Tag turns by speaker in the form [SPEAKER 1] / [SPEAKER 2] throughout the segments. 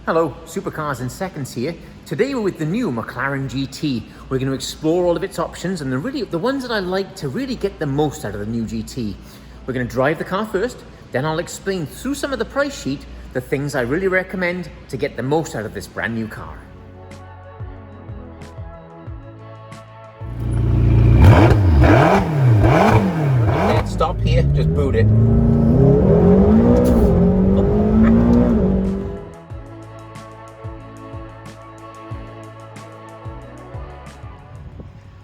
[SPEAKER 1] Hello, Supercars in Seconds here. Today we're with the new McLaren GT. We're going to explore all of its options and the ones that I like to really get the most out of the new GT. We're going to drive the car first, then I'll explain through some of the price sheet the things I really recommend to get the most out of this brand new car. Stop here, just boot it.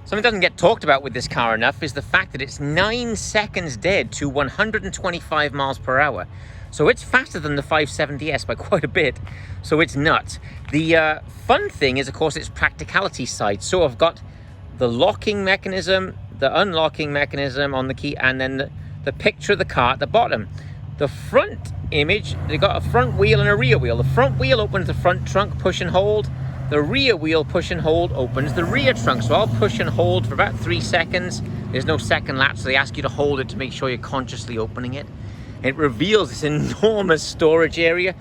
[SPEAKER 1] Something that doesn't get talked about with this car enough is the fact that it's 9 seconds dead to 125 miles per hour. So it's faster than the 570S by quite a bit. So it's nuts. The fun thing is, of course, its practicality side. So I've got the locking mechanism, the unlocking mechanism on the key, and then the picture of the car at the bottom. The front image, they've got a front wheel and a rear wheel. The front wheel opens the front trunk, push and hold. The rear wheel, push and hold, opens the rear trunk. So I'll push and hold for about 3 seconds. There's no second latch, so they ask you to hold it to make sure you're consciously opening it. It reveals this enormous storage area.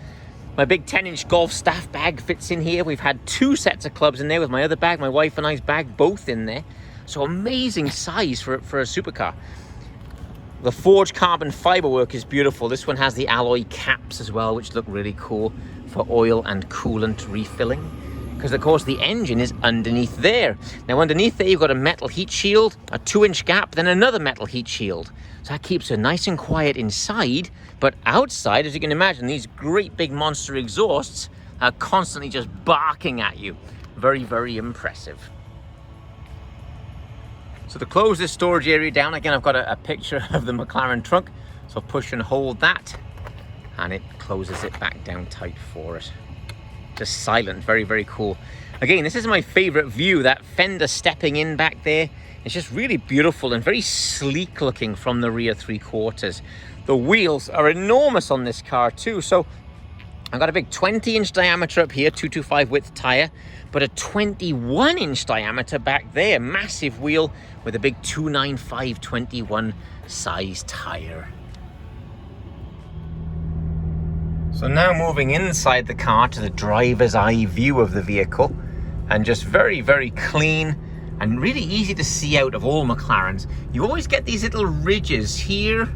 [SPEAKER 1] My big 10-inch golf staff bag fits in here. We've had 2 sets of clubs in there with my other bag, my wife and I's bag, both in there. So amazing size for a supercar. The forged carbon fiber work is beautiful. This one has the alloy caps as well, which look really cool for oil and coolant refilling. Because of course the engine is underneath there. Now underneath there you've got a metal heat shield, a 2-inch gap, then another metal heat shield. So that keeps her nice and quiet inside, but outside, as you can imagine, these great big monster exhausts are constantly just barking at you. Very, very impressive. So to close this storage area down, again, I've got a picture of the McLaren trunk. So push and hold that, and it closes it back down tight for it. Just silent, very, very cool. Again, this is my favorite view, that fender stepping in back there. It's just really beautiful and very sleek looking from the rear 3/4. The wheels are enormous on this car too. So I've got a big 20-inch diameter up here, 225 width tire, but a 21-inch diameter back there. Massive wheel with a big 295 21 size tire. So now moving inside the car to the driver's eye view of the vehicle, and just very, very clean and really easy to see out of all McLarens. You always get these little ridges here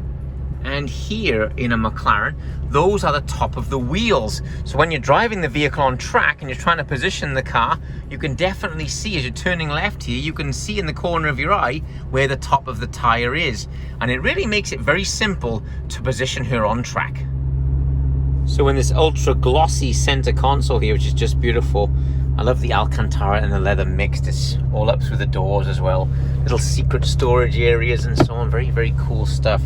[SPEAKER 1] and here in a McLaren. Those are the top of the wheels. So when you're driving the vehicle on track and you're trying to position the car, you can definitely see as you're turning left here, you can see in the corner of your eye where the top of the tire is. And it really makes it very simple to position her on track. So in this ultra glossy center console here, which is just beautiful, I love the Alcantara and the leather mixed. It's all up through the doors as well. Little secret storage areas and so on. Very, very cool stuff.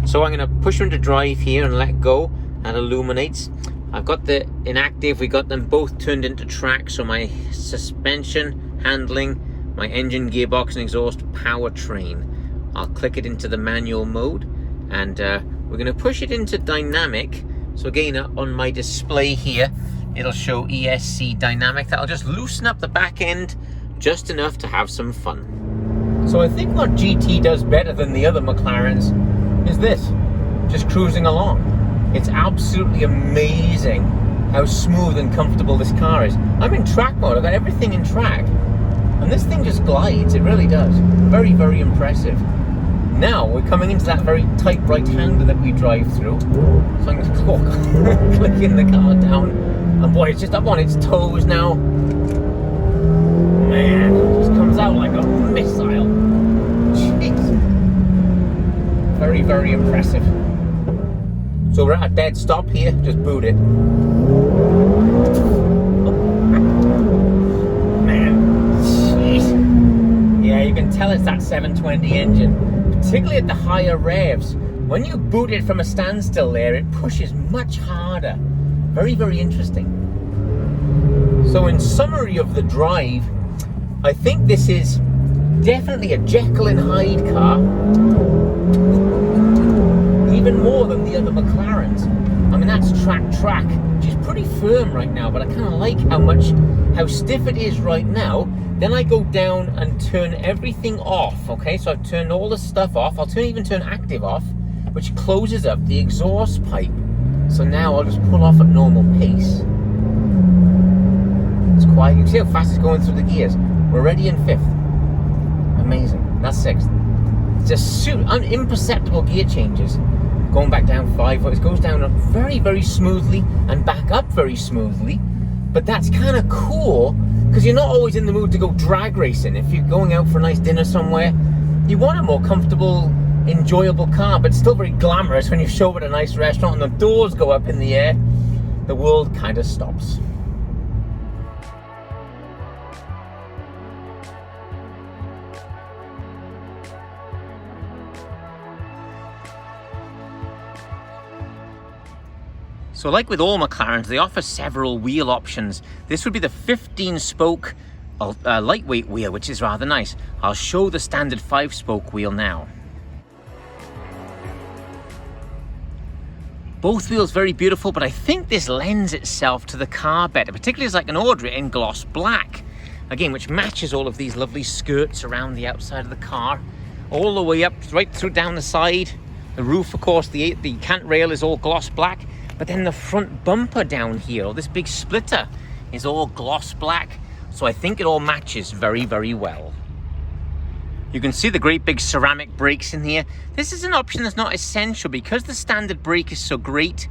[SPEAKER 1] So I'm going to push her into drive here and let go. That illuminates. I've got the inactive. We got them both turned into track. So my suspension, handling, my engine, gearbox and exhaust, powertrain. I'll click it into the manual mode, and we're going to push it into dynamic. So again, on my display here, it'll show ESC dynamic. That'll just loosen up the back end just enough to have some fun. So I think what GT does better than the other McLarens is this, just cruising along. It's absolutely amazing how smooth and comfortable this car is. I'm in track mode, I've got everything in track, and this thing just glides, it really does. Very, very impressive. Now we're coming into that very tight right-hander that we drive through. So I'm going to clicking the car down, and boy, it's just up on its toes now. Man, it just comes out like a missile. Jeez. Very, very impressive. So we're at a dead stop here, just boot it. Man, jeez. Yeah, you can tell it's that 720 engine. Particularly at the higher revs. When you boot it from a standstill there, it pushes much harder. Very, very interesting. So in summary of the drive, I think this is definitely a Jekyll and Hyde car. Even more than the other McLarens. I mean, that's track, which is pretty firm right now, but I kind of like how stiff it is right now. Then I go down and turn everything off, okay? So I've turned all the stuff off. I'll even turn active off, which closes up the exhaust pipe. So now I'll just pull off at normal pace. quiet. You can see how fast it's going through the gears. We're already in 5th. Amazing. That's 6th. It's just imperceptible gear changes. Going back down 5, it goes down very, very smoothly and back up very smoothly. But that's kind of cool because you're not always in the mood to go drag racing. If you're going out for a nice dinner somewhere, you want a more comfortable, enjoyable car, but still very glamorous. When you show up at a nice restaurant and the doors go up in the air, the world kind of stops. So like with all McLarens, they offer several wheel options. This would be the 15-spoke lightweight wheel, which is rather nice. I'll show the standard 5-spoke wheel now. Both wheels very beautiful, but I think this lends itself to the car better, particularly as I can order it in gloss black. Again, which matches all of these lovely skirts around the outside of the car, all the way up, right through down the side. The roof, of course, the cant rail is all gloss black. But then the front bumper down here, or this big splitter, is all gloss black. So I think it all matches very, very well. You can see the great big ceramic brakes in here. This is an option that's not essential because the standard brake is so great.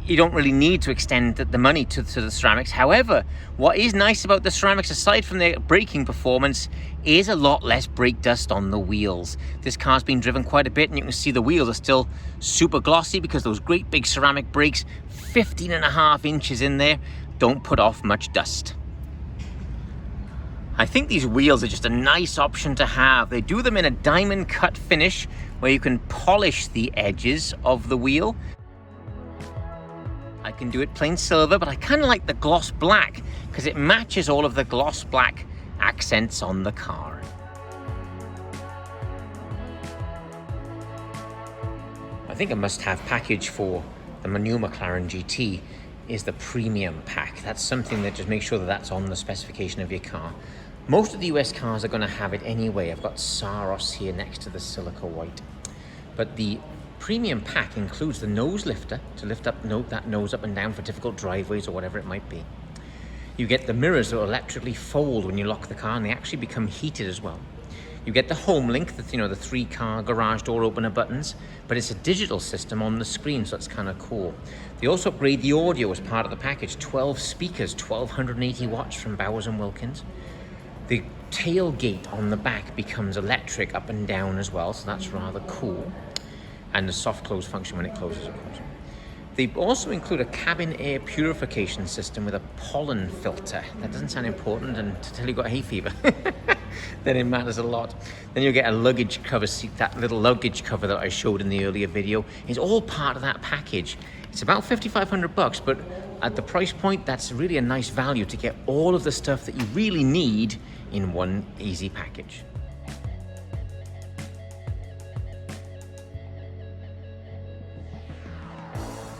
[SPEAKER 1] You don't really need to extend the money to the ceramics. However, what is nice about the ceramics, aside from their braking performance, is a lot less brake dust on the wheels. This car's been driven quite a bit, and you can see the wheels are still super glossy because those great big ceramic brakes, 15.5 inches in there, don't put off much dust. I think these wheels are just a nice option to have. They do them in a diamond cut finish where you can polish the edges of the wheel. I can do it plain silver, but I kind of like the gloss black because it matches all of the gloss black accents on the car. I think a must-have package for the new McLaren GT is the premium pack. That's something that just makes sure that that's on the specification of your car. Most of the US cars are going to have it anyway. I've got Saros here next to the silica white. But the premium pack includes the nose lifter to lift up that nose up and down for difficult driveways or whatever it might be. You get the mirrors that will electrically fold when you lock the car, and they actually become heated as well. You get the home link, the 3-car garage door opener buttons, but it's a digital system on the screen, so that's kind of cool. They also upgrade the audio as part of the package. 12 speakers, 1280 watts from Bowers & Wilkins. The tailgate on the back becomes electric up and down as well, so that's rather cool. And the soft close function when it closes, of course. They also include a cabin air purification system with a pollen filter. That doesn't sound important until you've got hay fever. Then it matters a lot. Then you'll get a luggage cover seat. That little luggage cover that I showed in the earlier video is all part of that package. It's about $5,500, but at the price point, that's really a nice value to get all of the stuff that you really need in one easy package.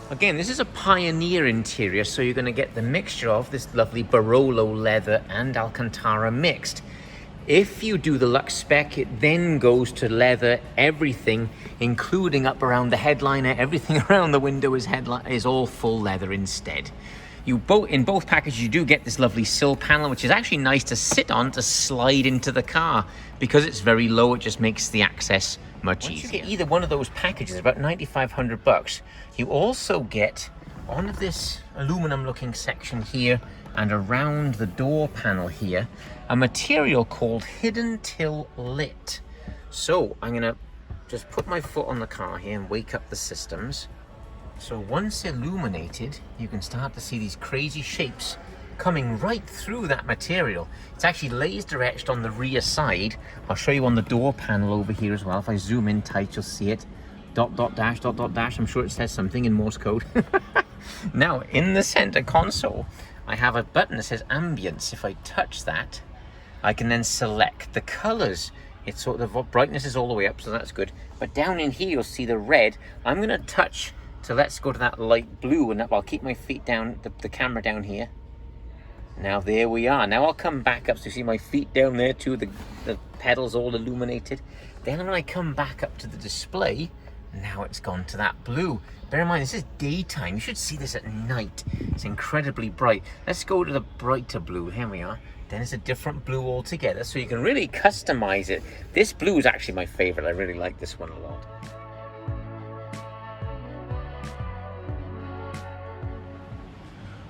[SPEAKER 1] Again, this is a Pioneer interior, so you're going to get the mixture of this lovely Barolo leather and Alcantara mixed. If you do the LUXE spec, it then goes to leather, everything, including up around the headliner. Everything around the window is all full leather instead. In both packages, you do get this lovely sill panel, which is actually nice to sit on to slide into the car. Because it's very low, it just makes the access much easier. Once you get either one of those packages, about $9,500, you also get on this aluminum looking section here and around the door panel here, a material called Hidden Till Lit. So I'm gonna just put my foot on the car here and wake up the systems. So once illuminated, you can start to see these crazy shapes coming right through that material. It's actually laser etched on the rear side. I'll show you on the door panel over here as well. If I zoom in tight, you'll see it. ... dash. I'm sure it says something in Morse code. Now, in the center console, I have a button that says ambience. If I touch that, I can then select the colors. It's sort of, brightness is all the way up, so that's good. But down in here, you'll see the red. I'm gonna touch to let's go to that light blue, and I'll keep my feet down, the camera down here. Now there we are. Now I'll come back up so you see my feet down there too, the pedals all illuminated. Then when I come back up to the display, Now it's gone to that blue. Bear in mind, this is daytime. You should see this at night. It's incredibly bright. Let's go to the brighter blue. Here we are. Then it's a different blue altogether, so you can really customize it. This blue is actually my favorite. I really like this one a lot.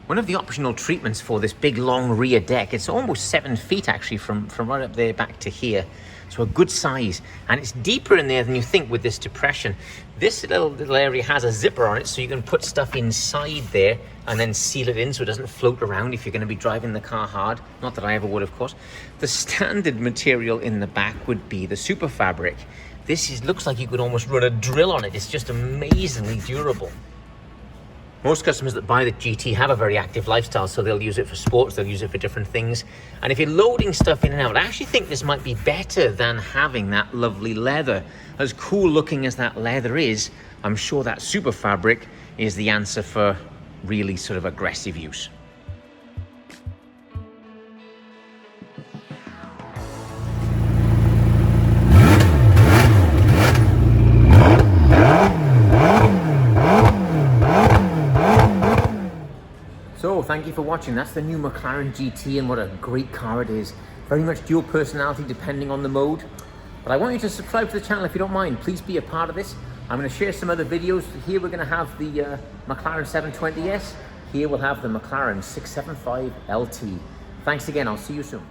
[SPEAKER 1] One of the optional treatments for this big long rear deck, it's almost 7 feet actually from right up there back to here. So a good size, and it's deeper in there than you think with this depression. This little area has a zipper on it, so you can put stuff inside there and then seal it in so it doesn't float around if you're going to be driving the car hard. Not that I ever would, of course. The standard material in the back would be the super fabric. This looks like you could almost run a drill on it. It's just amazingly durable. Most customers that buy the GT have a very active lifestyle, so they'll use it for sports, they'll use it for different things. And if you're loading stuff in and out, I actually think this might be better than having that lovely leather. As cool looking as that leather is, I'm sure that super fabric is the answer for really sort of aggressive use. So thank you for watching. That's the new McLaren GT, and what a great car it is. Very much dual personality depending on the mode. But I want you to subscribe to the channel if you don't mind. Please be a part of this. I'm going to share some other videos. Here we're going to have the McLaren 720S. Here we'll have the McLaren 675 LT. Thanks again. I'll see you soon.